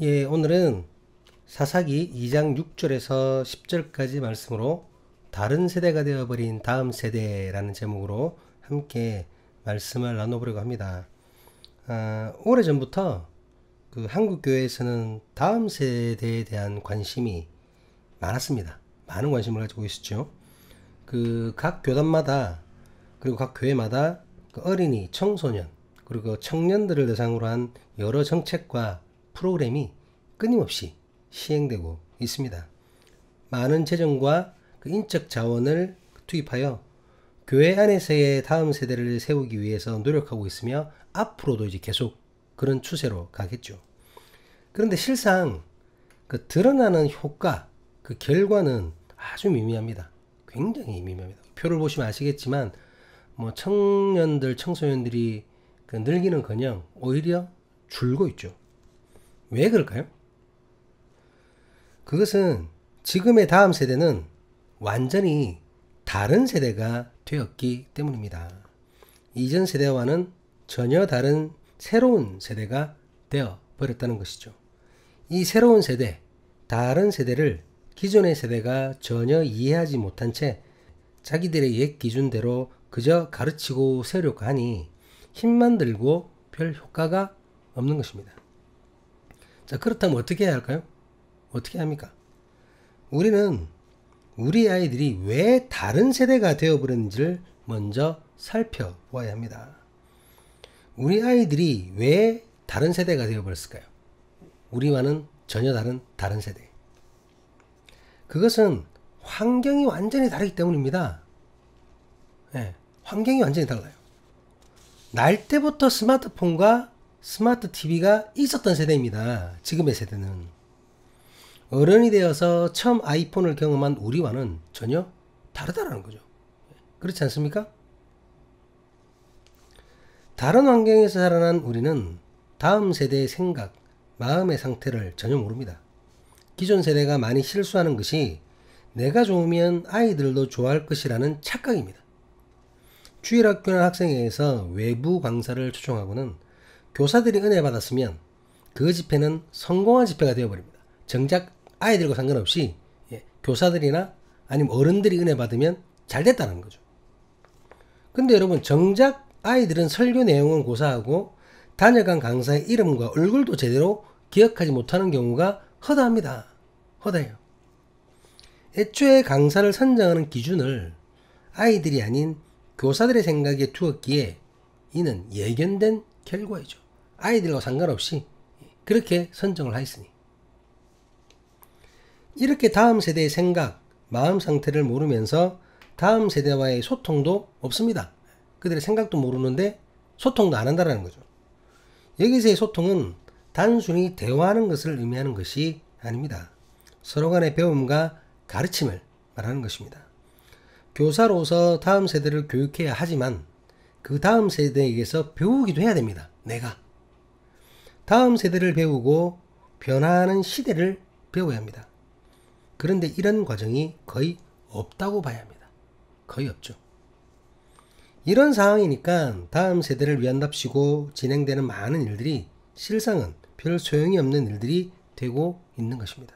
예, 오늘은 사사기 2장 6절에서 10절까지 말씀으로 다른 세대가 되어버린 다음 세대라는 제목으로 함께 말씀을 나눠보려고 합니다. 오래전부터 한국 교회에서는 다음 세대에 대한 관심이 많았습니다. 많은 관심을 가지고 있었죠. 각 교단마다 그리고 각 교회마다 어린이, 청소년 그리고 청년들을 대상으로 한 여러 정책과 프로그램이 끊임없이 시행되고 있습니다. 많은 재정과 인적 자원을 투입하여 교회 안에서의 다음 세대를 세우기 위해서 노력하고 있으며 앞으로도 이제 계속 그런 추세로 가겠죠. 그런데 실상 드러나는 효과, 결과는 아주 미미합니다. 굉장히 미미합니다. 표를 보시면 아시겠지만 청년들, 청소년들이 늘기는커녕 오히려 줄고 있죠. 왜 그럴까요? 그것은 지금의 다음 세대는 완전히 다른 세대가 되었기 때문입니다. 이전 세대와는 전혀 다른 새로운 세대가 되어 버렸다는 것이죠. 이 새로운 세대, 다른 세대를 기존의 세대가 전혀 이해하지 못한 채 자기들의 옛 기준대로 그저 가르치고 세우려고 하니 힘만 들고 별 효과가 없는 것입니다. 자, 그렇다면 어떻게 해야 할까요? 어떻게 합니까? 우리는 우리 아이들이 왜 다른 세대가 되어버렸는지를 먼저 살펴보아야 합니다. 우리 아이들이 왜 다른 세대가 되어버렸을까요? 우리와는 전혀 다른 세대. 그것은 환경이 완전히 다르기 때문입니다. 네, 환경이 완전히 달라요. 날 때부터 스마트폰과 스마트 TV가 있었던 세대입니다. 지금의 세대는. 어른이 되어서 처음 아이폰을 경험한 우리와는 전혀 다르다는 거죠. 그렇지 않습니까? 다른 환경에서 자라난 우리는 다음 세대의 생각, 마음의 상태를 전혀 모릅니다. 기존 세대가 많이 실수하는 것이 내가 좋으면 아이들도 좋아할 것이라는 착각입니다. 주일학교나 학생회에서 외부 강사를 초청하고는 교사들이 은혜 받았으면 그 집회는 성공한 집회가 되어버립니다. 정작 아이들과 상관없이 교사들이나 아니면 어른들이 은혜 받으면 잘 됐다는 거죠. 근데 여러분, 정작 아이들은 설교 내용은 고사하고 다녀간 강사의 이름과 얼굴도 제대로 기억하지 못하는 경우가 허다합니다. 허다해요. 애초에 강사를 선정하는 기준을 아이들이 아닌 교사들의 생각에 두었기에 이는 예견된 결과이죠. 아이들과 상관없이 그렇게 선정을 하였으니. 이렇게 다음 세대의 생각, 마음 상태를 모르면서 다음 세대와의 소통도 없습니다. 그들의 생각도 모르는데 소통도 안 한다는 거죠. 여기서의 소통은 단순히 대화하는 것을 의미하는 것이 아닙니다. 서로 간의 배움과 가르침을 말하는 것입니다. 교사로서 다음 세대를 교육해야 하지만 그 다음 세대에게서 배우기도 해야 됩니다. 내가. 다음 세대를 배우고 변화하는 시대를 배워야 합니다. 그런데 이런 과정이 거의 없다고 봐야 합니다. 거의 없죠. 이런 상황이니까 다음 세대를 위한답시고 진행되는 많은 일들이 실상은 별 소용이 없는 일들이 되고 있는 것입니다.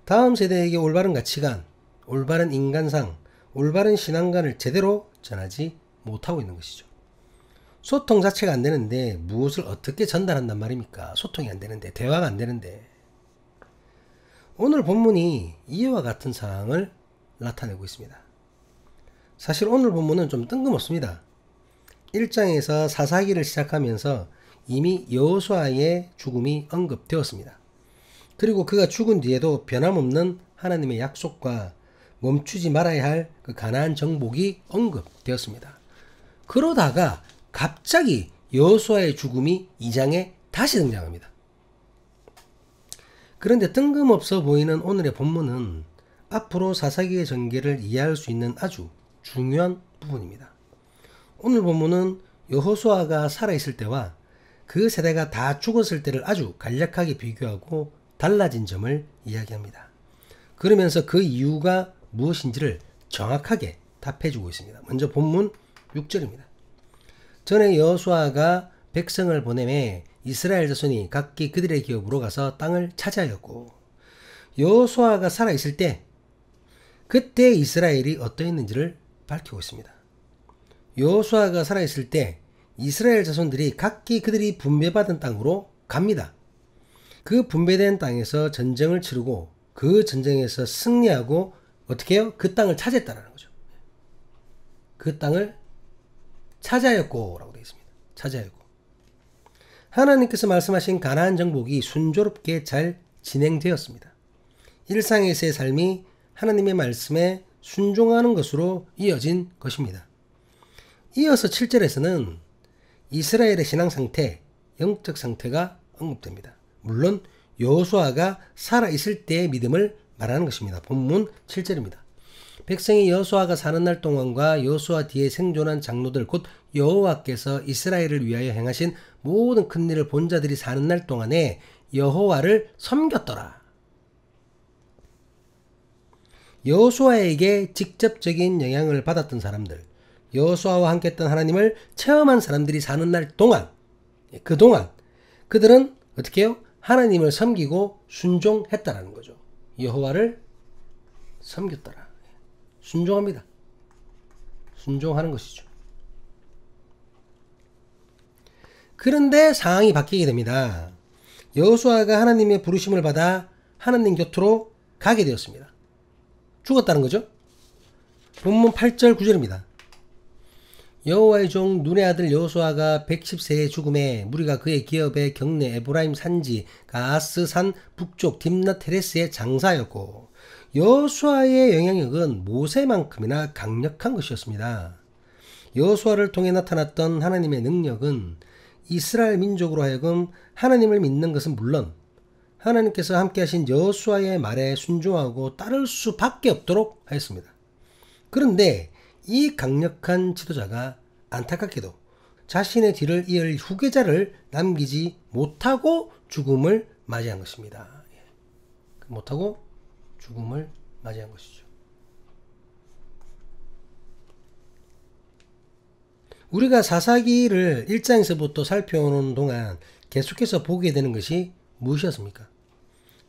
다음 세대에게 올바른 가치관, 올바른 인간상, 올바른 신앙관을 제대로 전하지 못하고 있는 것이죠. 소통 자체가 안 되는데 무엇을 어떻게 전달한단 말입니까? 소통이 안 되는데, 대화가 안 되는데. 오늘 본문이 이와 같은 상황을 나타내고 있습니다. 사실 오늘 본문은 좀 뜬금없습니다. 1장에서 사사기를 시작하면서 이미 여호수아의 죽음이 언급되었습니다. 그리고 그가 죽은 뒤에도 변함없는 하나님의 약속과 멈추지 말아야 할 가나안 정복이 언급되었습니다. 그러다가 갑자기 여호수아의 죽음이 2장에 다시 등장합니다. 그런데 뜬금없어 보이는 오늘의 본문은 앞으로 사사기의 전개를 이해할 수 있는 아주 중요한 부분입니다. 오늘 본문은 여호수아가 살아있을 때와 그 세대가 다 죽었을 때를 아주 간략하게 비교하고 달라진 점을 이야기합니다. 그러면서 그 이유가 무엇인지를 정확하게 답해주고 있습니다. 먼저 본문 6절입니다. 전에 여호수아가 백성을 보내매 이스라엘 자손이 각기 그들의 기업으로 가서 땅을 차지하였고, 여호수아가 살아있을 때 그때 이스라엘이 어떠했는지를 밝히고 있습니다. 여호수아가 살아있을 때 이스라엘 자손들이 각기 그들이 분배받은 땅으로 갑니다. 그 분배된 땅에서 전쟁을 치르고 그 전쟁에서 승리하고 어떻게 해요? 그 땅을 차지했다라는 거죠. 그 땅을 차지하였고 라고 되어 있습니다. 차지하였고. 하나님께서 말씀하신 가나안 정복이 순조롭게 잘 진행되었습니다. 일상에서의 삶이 하나님의 말씀에 순종하는 것으로 이어진 것입니다. 이어서 7절에서는 이스라엘의 신앙 상태, 영적 상태가 언급됩니다. 물론 여호수아가 살아있을 때의 믿음을 말하는 것입니다. 본문 7절입니다. 백성이 여호수아가 사는 날 동안과 여호수아 뒤에 생존한 장로들 곧 여호와께서 이스라엘을 위하여 행하신 모든 큰 일을 본 자들이 사는 날 동안에 여호와를 섬겼더라. 여호수아에게 직접적인 영향을 받았던 사람들, 여호수아와 함께 했던 하나님을 체험한 사람들이 사는 날 동안, 그동안 그들은 어떻게 해요? 하나님을 섬기고 순종했다라는 거죠. 여호와를 섬겼더라. 순종합니다. 순종하는 것이죠. 그런데 상황이 바뀌게 됩니다. 여호수아가 하나님의 부르심을 받아 하나님 곁으로 가게 되었습니다. 죽었다는 거죠. 본문 8절 9절입니다. 여호와의 종 눈의 아들 여호수아가 110세의 죽음에 무리가 그의 기업의 경내 에브라임 산지 가아스 산 북쪽 딥낫 헤레스의 장사였고, 여호수아의 영향력은 모세만큼이나 강력한 것이었습니다. 여호수아를 통해 나타났던 하나님의 능력은 이스라엘 민족으로 하여금 하나님을 믿는 것은 물론 하나님께서 함께 하신 여호수아의 말에 순종하고 따를 수밖에 없도록 하였습니다. 그런데 이 강력한 지도자가 안타깝게도 자신의 뒤를 이을 후계자를 남기지 못하고 죽음을 맞이한 것입니다. 못하고 죽음을 맞이한 것이죠. 우리가 사사기를 1장에서부터 살펴오는 동안 계속해서 보게 되는 것이 무엇이었습니까?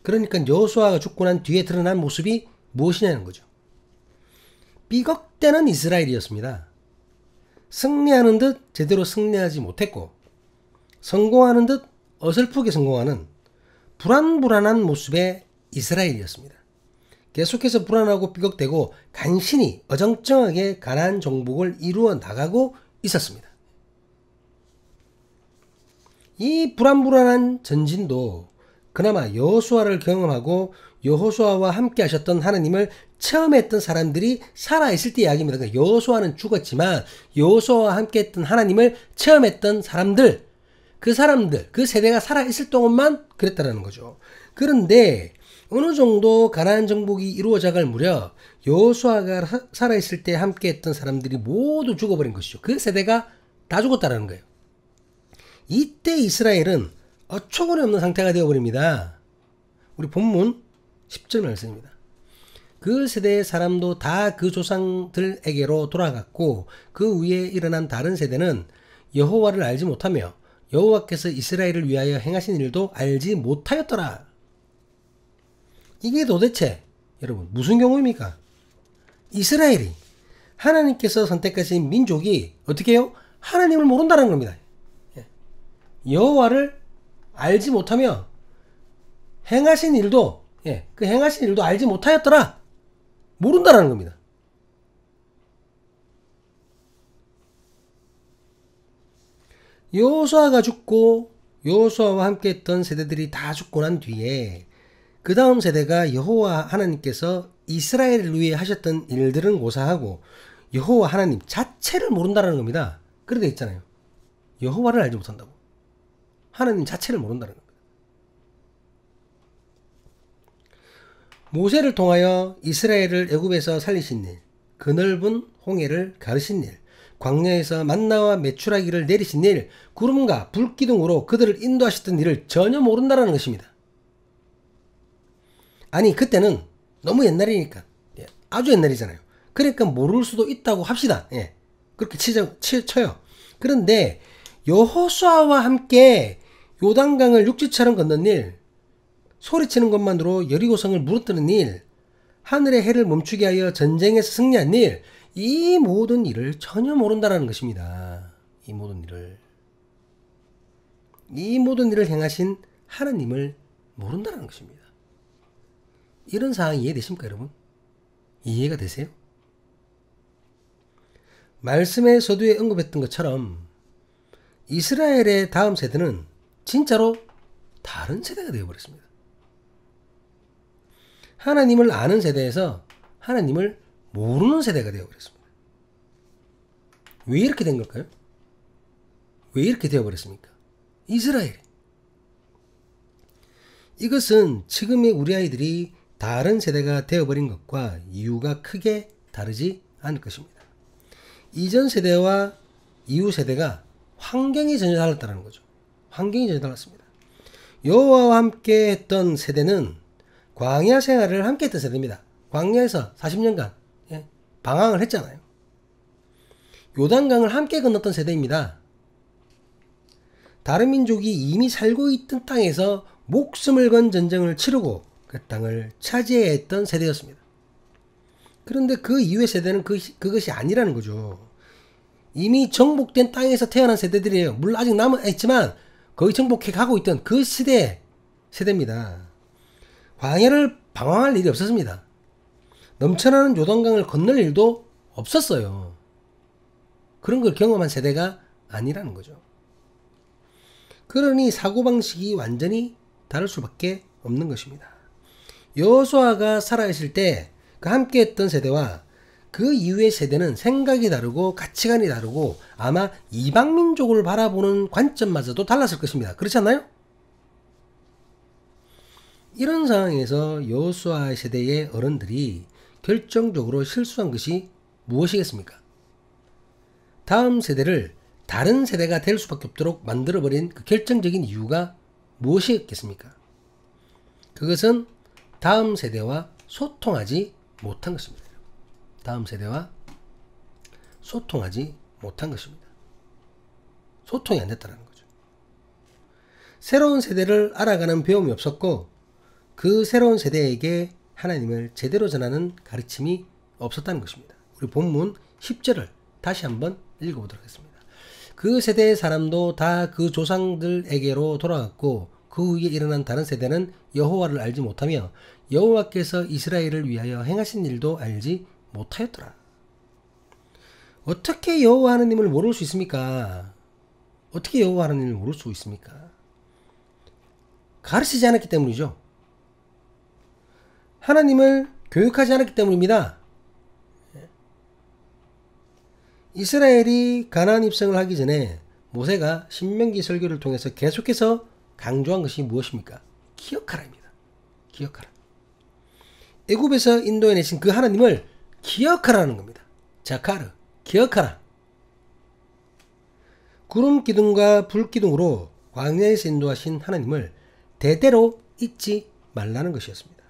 그러니까 여호수아가 죽고 난 뒤에 드러난 모습이 무엇이냐는 거죠. 삐걱대는 이스라엘이었습니다. 승리하는 듯 제대로 승리하지 못했고, 성공하는 듯 어설프게 성공하는 불안불안한 모습의 이스라엘이었습니다. 계속해서 불안하고 삐걱대고 간신히 어정쩡하게 가나안 정복을 이루어 나가고 있었습니다. 이 불안불안한 전진도 그나마 여호수아를 경험하고 여호수아와 함께 하셨던 하나님을 체험했던 사람들이 살아있을 때 이야기입니다. 그러니까 여호수아는 죽었지만 여호수아와 함께 했던 하나님을 체험했던 사람들, 그 세대가 살아있을 동안만 그랬다라는 거죠. 그런데 어느 정도 가나안 정복이 이루어져갈 무렵 여호수아가 살아있을 때 함께 했던 사람들이 모두 죽어버린 것이죠. 그 세대가 다 죽었다라는 거예요. 이때 이스라엘은 어처구니 없는 상태가 되어버립니다. 우리 본문 10절 말씀입니다. 그 세대의 사람도 다 그 조상들에게로 돌아갔고 그 위에 일어난 다른 세대는 여호와를 알지 못하며 여호와께서 이스라엘을 위하여 행하신 일도 알지 못하였더라. 이게 도대체 여러분 무슨 경우입니까? 이스라엘이 하나님께서 선택하신 민족이 어떻게 해요? 하나님을 모른다는 겁니다. 여호와를 알지 못하며 행하신 일도 그 행하신 일도 알지 못하였더라. 모른다라는 겁니다. 여호수아가 죽고 여호수아와 함께 했던 세대들이 다 죽고 난 뒤에 그 다음 세대가 여호와 하나님께서 이스라엘을 위해 하셨던 일들은 고사하고 여호와 하나님 자체를 모른다는 겁니다. 그래 돼 있잖아요. 여호와를 알지 못한다고. 하나님 자체를 모른다는 겁니다. 모세를 통하여 이스라엘을 애굽에서 살리신 일, 그 넓은 홍해를 가르신 일, 광야에서 만나와 메추라기를 내리신 일, 구름과 불기둥으로 그들을 인도하셨던 일을 전혀 모른다는 것입니다. 아니 그때는 너무 옛날이니까 아주 옛날이잖아요. 그러니까 모를 수도 있다고 합시다. 그렇게 쳐요. 그런데 여호수아와 함께 요단강을 육지처럼 건넌 일, 소리치는 것만으로 여리고성을 무너뜨린 일, 하늘의 해를 멈추게 하여 전쟁에서 승리한 일, 이 모든 일을 전혀 모른다라는 것입니다. 이 모든 일을 행하신 하나님을 모른다는 것입니다. 이런 상황 이해되십니까, 여러분? 이해가 되세요? 말씀의 서두에 언급했던 것처럼 이스라엘의 다음 세대는 진짜로 다른 세대가 되어버렸습니다. 하나님을 아는 세대에서 하나님을 모르는 세대가 되어버렸습니다. 왜 이렇게 된 걸까요? 왜 이렇게 되어버렸습니까? 이스라엘이. 이것은 지금의 우리 아이들이 다른 세대가 되어버린 것과 이유가 크게 다르지 않을 것입니다. 이전 세대와 이후 세대가 환경이 전혀 달랐다는 거죠. 환경이 전혀 달랐습니다. 여호와와 함께 했던 세대는 광야 생활을 함께 했던 세대입니다. 광야에서 40년간 방황을 했잖아요. 요단강을 함께 건넜던 세대입니다. 다른 민족이 이미 살고 있던 땅에서 목숨을 건 전쟁을 치르고 그 땅을 차지했던 세대였습니다. 그런데 그 이후의 세대는 그것이 아니라는 거죠. 이미 정복된 땅에서 태어난 세대들이에요. 물론 아직 남아있지만 거의 정복해 가고 있던 그 세대입니다. 광야를 방황할 일이 없었습니다. 넘쳐나는 요단강을 건널 일도 없었어요. 그런 걸 경험한 세대가 아니라는 거죠. 그러니 사고방식이 완전히 다를 수밖에 없는 것입니다. 여호수아가 살아있을 때 그 함께했던 세대와 그 이후의 세대는 생각이 다르고 가치관이 다르고 아마 이방민족을 바라보는 관점마저도 달랐을 것입니다. 그렇지 않나요? 이런 상황에서 여호수아 세대의 어른들이 결정적으로 실수한 것이 무엇이겠습니까? 다음 세대를 다른 세대가 될 수밖에 없도록 만들어버린 그 결정적인 이유가 무엇이겠습니까? 그것은 다음 세대와 소통하지 못한 것입니다. 다음 세대와 소통하지 못한 것입니다. 소통이 안 됐다는 거죠. 새로운 세대를 알아가는 배움이 없었고 그 새로운 세대에게 하나님을 제대로 전하는 가르침이 없었다는 것입니다. 우리 본문 10절을 다시 한번 읽어보도록 하겠습니다. 그 세대의 사람도 다 그 조상들에게로 돌아갔고 그 후에 일어난 다른 세대는 여호와를 알지 못하며 여호와께서 이스라엘을 위하여 행하신 일도 알지 못하였더라. 어떻게 여호와 하나님을 모를 수 있습니까? 어떻게 여호와 하나님을 모를 수 있습니까? 가르치지 않았기 때문이죠. 하나님을 교육하지 않았기 때문입니다. 이스라엘이 가나안 입성을 하기 전에 모세가 신명기 설교를 통해서 계속해서 강조한 것이 무엇입니까? 기억하라입니다. 기억하라. 애굽에서 인도해내신 그 하나님을 기억하라는 겁니다. 자카르, 기억하라. 구름 기둥과 불 기둥으로 광야에서 인도하신 하나님을 대대로 잊지 말라는 것이었습니다.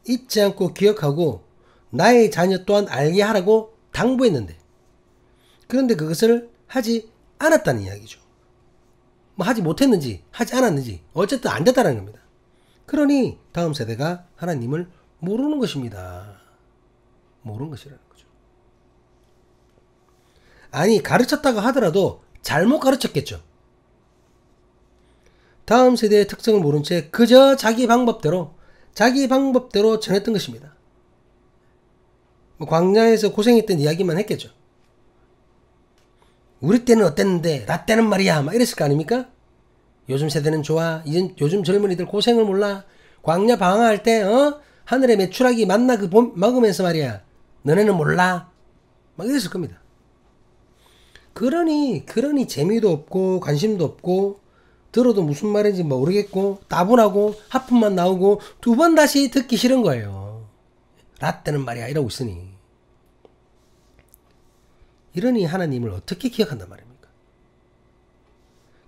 잊지 않고 기억하고 나의 자녀 또한 알게 하라고 당부했는데 그런데 그것을 하지 않았다는 이야기죠. 뭐 하지 못했는지 하지 않았는지 어쨌든 안 됐다는 겁니다. 그러니 다음 세대가 하나님을 모르는 것입니다. 모르는 것이라는 거죠. 아니 가르쳤다고 하더라도 잘못 가르쳤겠죠. 다음 세대의 특성을 모른 채 그저 자기 방법대로 전했던 것입니다. 뭐 광야에서 고생했던 이야기만 했겠죠. 우리 때는 어땠는데 나 때는 말이야 막 이랬을 거 아닙니까? 요즘 세대는 좋아. 요즘 젊은이들 고생을 몰라. 광야 방황할 때 하늘의 메추라기 만나 먹으면서 말이야. 너네는 몰라. 막 이랬을 겁니다. 그러니 재미도 없고 관심도 없고 들어도 무슨 말인지 모르겠고 따분하고 하품만 나오고 두 번 다시 듣기 싫은 거예요. 라떼는 말이야 이러고 있으니. 이러니 하나님을 어떻게 기억한단 말입니까?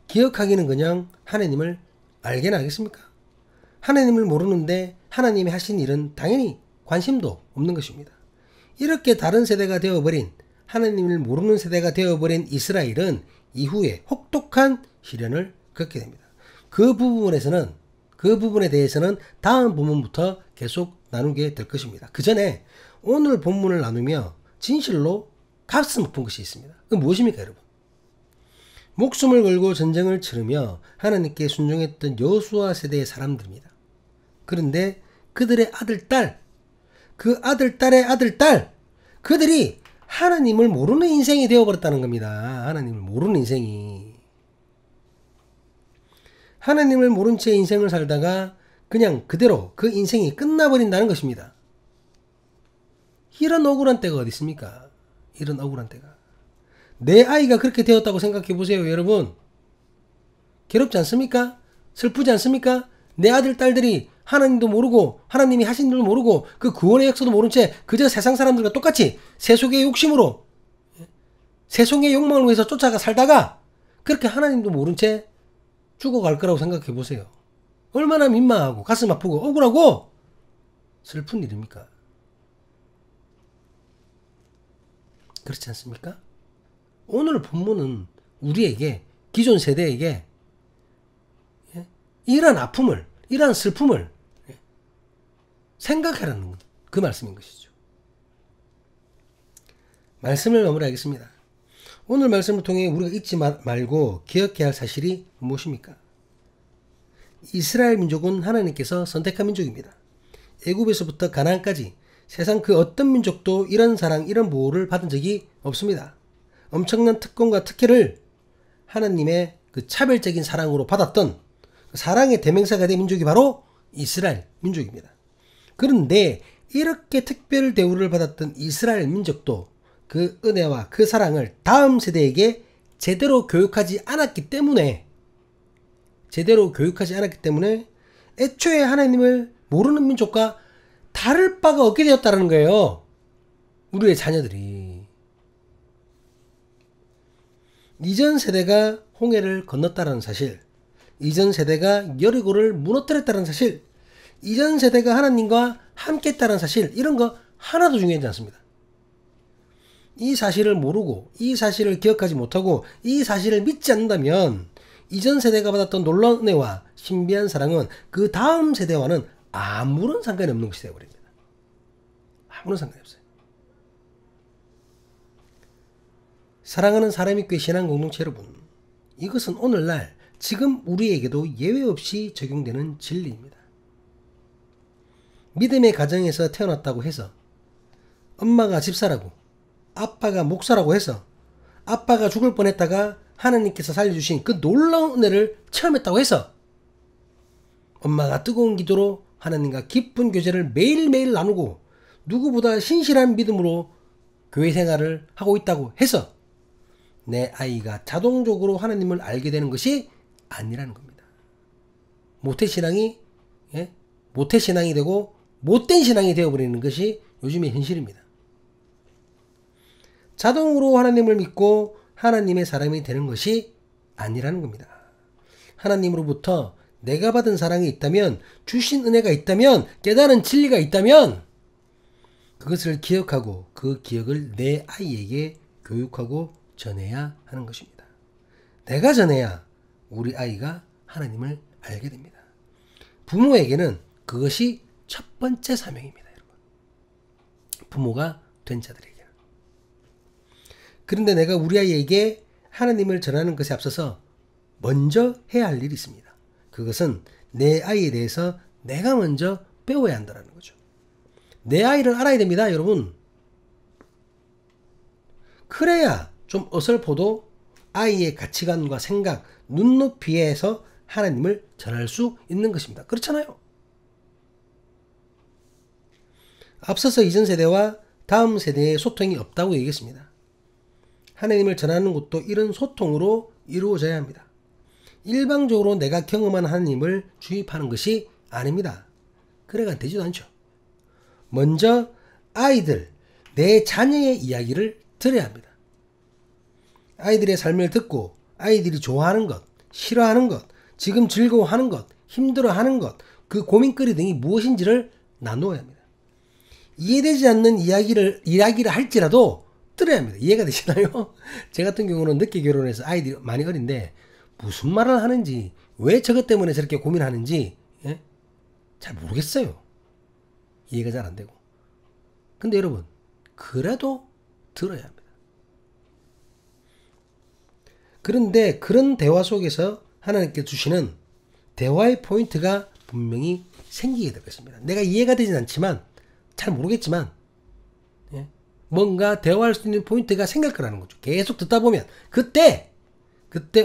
기억하기는 그냥 하나님을 알게나 하겠습니까? 하나님을 모르는데 하나님이 하신 일은 당연히 관심도 없는 것입니다. 이렇게 다른 세대가 되어버린 하나님을 모르는 세대가 되어버린 이스라엘은 이후에 혹독한 시련을 겪게 됩니다. 그 부분에 대해서는 다음 본문부터 계속 나누게 될 것입니다. 그 전에 오늘 본문을 나누며 진실로 값을 못 본 것이 있습니다. 그 무엇입니까, 여러분? 목숨을 걸고 전쟁을 치르며 하나님께 순종했던 여호수아 세대의 사람들입니다. 그런데 그들의 아들, 딸, 그 아들, 딸의 아들, 딸, 그들이 하나님을 모르는 인생이 되어버렸다는 겁니다. 하나님을 모르는 인생이. 하나님을 모른 채 인생을 살다가 그냥 그대로 그 인생이 끝나버린다는 것입니다. 이런 억울한 때가 어디 있습니까? 이런 억울한 때가. 내 아이가 그렇게 되었다고 생각해 보세요, 여러분. 괴롭지 않습니까? 슬프지 않습니까? 내 아들, 딸들이 하나님도 모르고 하나님이 하신 일도 모르고 그 구원의 역사도 모른 채 그저 세상 사람들과 똑같이 세속의 욕심으로 세속의 욕망을 위해서 쫓아가 살다가 그렇게 하나님도 모른 채 죽어갈 거라고 생각해 보세요. 얼마나 민망하고 가슴 아프고 억울하고 슬픈 일입니까? 그렇지 않습니까? 오늘 본문은 우리에게, 기존 세대에게 이러한 아픔을, 이러한 슬픔을 생각하라는 그 말씀인 것이죠. 말씀을 마무리하겠습니다. 오늘 말씀을 통해 우리가 잊지 말고 기억해야 할 사실이 무엇입니까? 이스라엘 민족은 하나님께서 선택한 민족입니다. 애굽에서부터 가나안까지 세상 그 어떤 민족도 이런 사랑, 이런 보호를 받은 적이 없습니다. 엄청난 특권과 특혜를 하나님의 그 차별적인 사랑으로 받았던 사랑의 대명사가 된 민족이 바로 이스라엘 민족입니다. 그런데 이렇게 특별 대우를 받았던 이스라엘 민족도 그 은혜와 그 사랑을 다음 세대에게 제대로 교육하지 않았기 때문에 애초에 하나님을 모르는 민족과 다를 바가 없게 되었다는 거예요. 우리의 자녀들이. 이전 세대가 홍해를 건넜다는 사실, 이전 세대가 여리고를 무너뜨렸다는 사실, 이전 세대가 하나님과 함께 했다는 사실, 이런 거 하나도 중요하지 않습니다. 이 사실을 모르고 이 사실을 기억하지 못하고 이 사실을 믿지 않는다면 이전 세대가 받았던 놀라운 은혜와 신비한 사랑은 그 다음 세대와는 아무런 상관이 없는 것이 되어버립니다. 아무런 상관이 없어요. 사랑하는 사람있교회 신앙 공동체 여러분, 이것은 오늘날 지금 우리에게도 예외 없이 적용되는 진리입니다. 믿음의 가정에서 태어났다고 해서 엄마가 집사라고 아빠가 목사라고 해서 아빠가 죽을 뻔했다가 하나님께서 살려주신 그 놀라운 은혜를 체험했다고 해서 엄마가 뜨거운 기도로 하나님과 깊은 교제를 매일매일 나누고 누구보다 신실한 믿음으로 교회 생활을 하고 있다고 해서 내 아이가 자동적으로 하나님을 알게 되는 것이 아니라는 겁니다. 모태신앙이 되고 못된 신앙이 되어버리는 것이 요즘의 현실입니다. 자동으로 하나님을 믿고 하나님의 사람이 되는 것이 아니라는 겁니다. 하나님으로부터 내가 받은 사랑이 있다면, 주신 은혜가 있다면, 깨달은 진리가 있다면 그것을 기억하고 그 기억을 내 아이에게 교육하고 전해야 하는 것입니다. 내가 전해야 우리 아이가 하나님을 알게 됩니다. 부모에게는 그것이 첫 번째 사명입니다, 여러분. 부모가 된 자들에게. 그런데 내가 우리 아이에게 하나님을 전하는 것에 앞서서 먼저 해야 할 일이 있습니다. 그것은 내 아이에 대해서 내가 먼저 배워야 한다는 거죠. 내 아이를 알아야 됩니다, 여러분. 그래야 좀 어설퍼도 아이의 가치관과 생각, 눈높이에서 하나님을 전할 수 있는 것입니다. 그렇잖아요. 앞서서 이전 세대와 다음 세대의 소통이 없다고 얘기했습니다. 하나님을 전하는 것도 이런 소통으로 이루어져야 합니다. 일방적으로 내가 경험한 하나님을 주입하는 것이 아닙니다. 그래가 되지도 않죠. 먼저 아이들, 내 자녀의 이야기를 들어야 합니다. 아이들의 삶을 듣고 아이들이 좋아하는 것, 싫어하는 것, 지금 즐거워하는 것, 힘들어하는 것, 그 고민거리 등이 무엇인지를 나누어야 합니다. 이해되지 않는 이야기를 할지라도 들어야 합니다. 이해가 되시나요? 제 같은 경우는 늦게 결혼해서 아이들이 많이 어린데 무슨 말을 하는지 왜 저것 때문에 저렇게 고민하는지 예? 잘 모르겠어요. 이해가 잘 안 되고. 근데 여러분, 그래도 들어야 합니다. 그런데 그런 대화 속에서 하나님께 주시는 대화의 포인트가 분명히 생기게 될 것입니다. 내가 이해가 되진 않지만, 잘 모르겠지만, 예? 뭔가 대화할 수 있는 포인트가 생길 거라는 거죠. 계속 듣다 보면 그때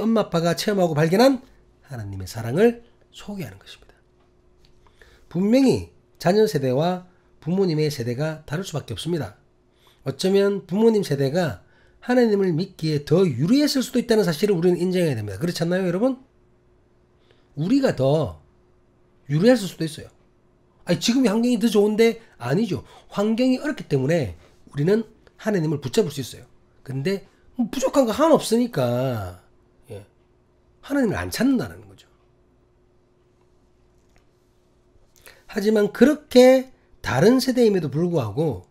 엄마 아빠가 체험하고 발견한 하나님의 사랑을 소개하는 것입니다. 분명히 자녀 세대와 부모님의 세대가 다를 수밖에 없습니다. 어쩌면 부모님 세대가 하나님을 믿기에 더 유리했을 수도 있다는 사실을 우리는 인정해야 됩니다. 그렇지 않나요, 여러분? 우리가 더 유리했을 수도 있어요. 아니, 지금이 환경이 더 좋은데 아니죠. 환경이 어렵기 때문에 우리는 하나님을 붙잡을 수 있어요. 근데 부족한 거 하나 없으니까 예, 하나님을 안 찾는다는 거죠. 하지만 그렇게 다른 세대임에도 불구하고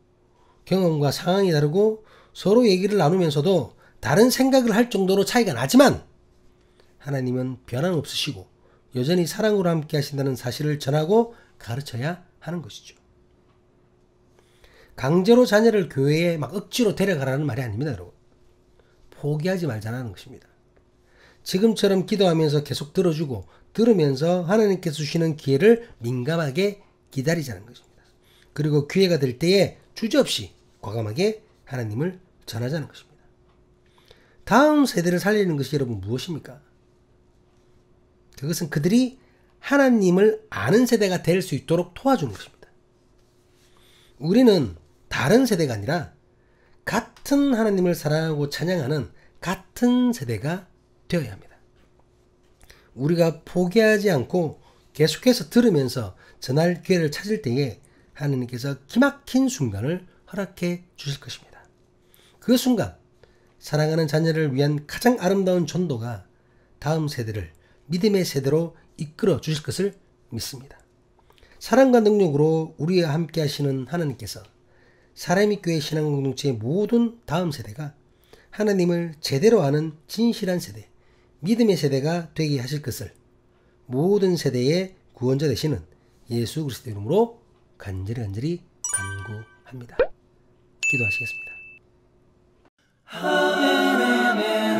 경험과 상황이 다르고 서로 얘기를 나누면서도 다른 생각을 할 정도로 차이가 나지만 하나님은 변함없으시고 여전히 사랑으로 함께 하신다는 사실을 전하고 가르쳐야 하는 것이죠. 강제로 자녀를 교회에 막 억지로 데려가라는 말이 아닙니다, 여러분. 포기하지 말자는 것입니다. 지금처럼 기도하면서 계속 들어주고 들으면서 하나님께서 주시는 기회를 민감하게 기다리자는 것입니다. 그리고 기회가 될 때에 주저없이 과감하게 하나님을 전하자는 것입니다. 다음 세대를 살리는 것이 여러분 무엇입니까? 그것은 그들이 하나님을 아는 세대가 될 수 있도록 도와주는 것입니다. 우리는 다른 세대가 아니라 같은 하나님을 사랑하고 찬양하는 같은 세대가 되어야 합니다. 우리가 포기하지 않고 계속해서 들으면서 전할 기회를 찾을 때에 하나님께서 기막힌 순간을 허락해 주실 것입니다. 그 순간 사랑하는 자녀를 위한 가장 아름다운 전도가 다음 세대를 믿음의 세대로 이끌어 주실 것을 믿습니다. 사랑과 능력으로 우리와 함께 하시는 하나님께서 사람의 교회 신앙 공동체의 모든 다음 세대가 하나님을 제대로 아는 진실한 세대, 믿음의 세대가 되게 하실 것을 모든 세대의 구원자 되시는 예수 그리스도 이름으로 간절히 간구합니다. 기도하시겠습니다. 아멘, 아멘.